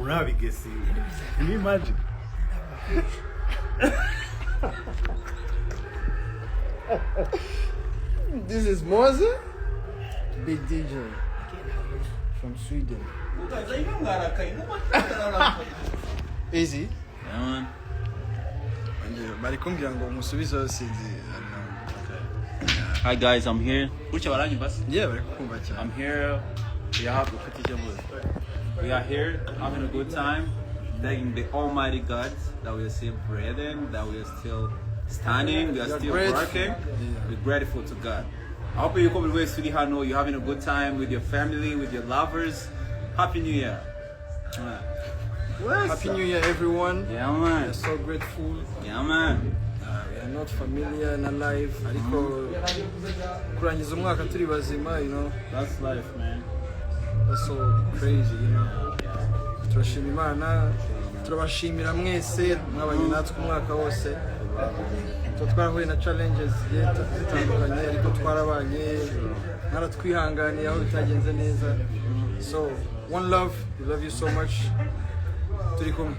Murabi guessing. Can you imagine? This is Mose, big DJ from Sweden. Eazy. Yeah, man. Bari kumbwira ngo musubizo sinzi. Hi guys, I'm here. Yeah, bari kukumva cyane. I'm here. We are here having a good time, thanking the Almighty God that we are still breathing, that we are still standing, we are still working. We're grateful to God. I hope you come away to Hano. You're having a good time with your family, with your lovers. Happy New Year. Happy New Year, everyone. Yeah, man. We're so grateful. Yeah, man. We are not familiar and alive. Ariko kurangiza umwaka turi bazima, you know. That's life, man. That's so crazy, you know. Turashima Imana, turabashimira mwese mwabanye natwe umwaka wose. Twarahuye na challenges zitandukanye ariko twarabanye naratwihanganiye aho bitagenze neza. So one love, we love you so much. Turi kumwe.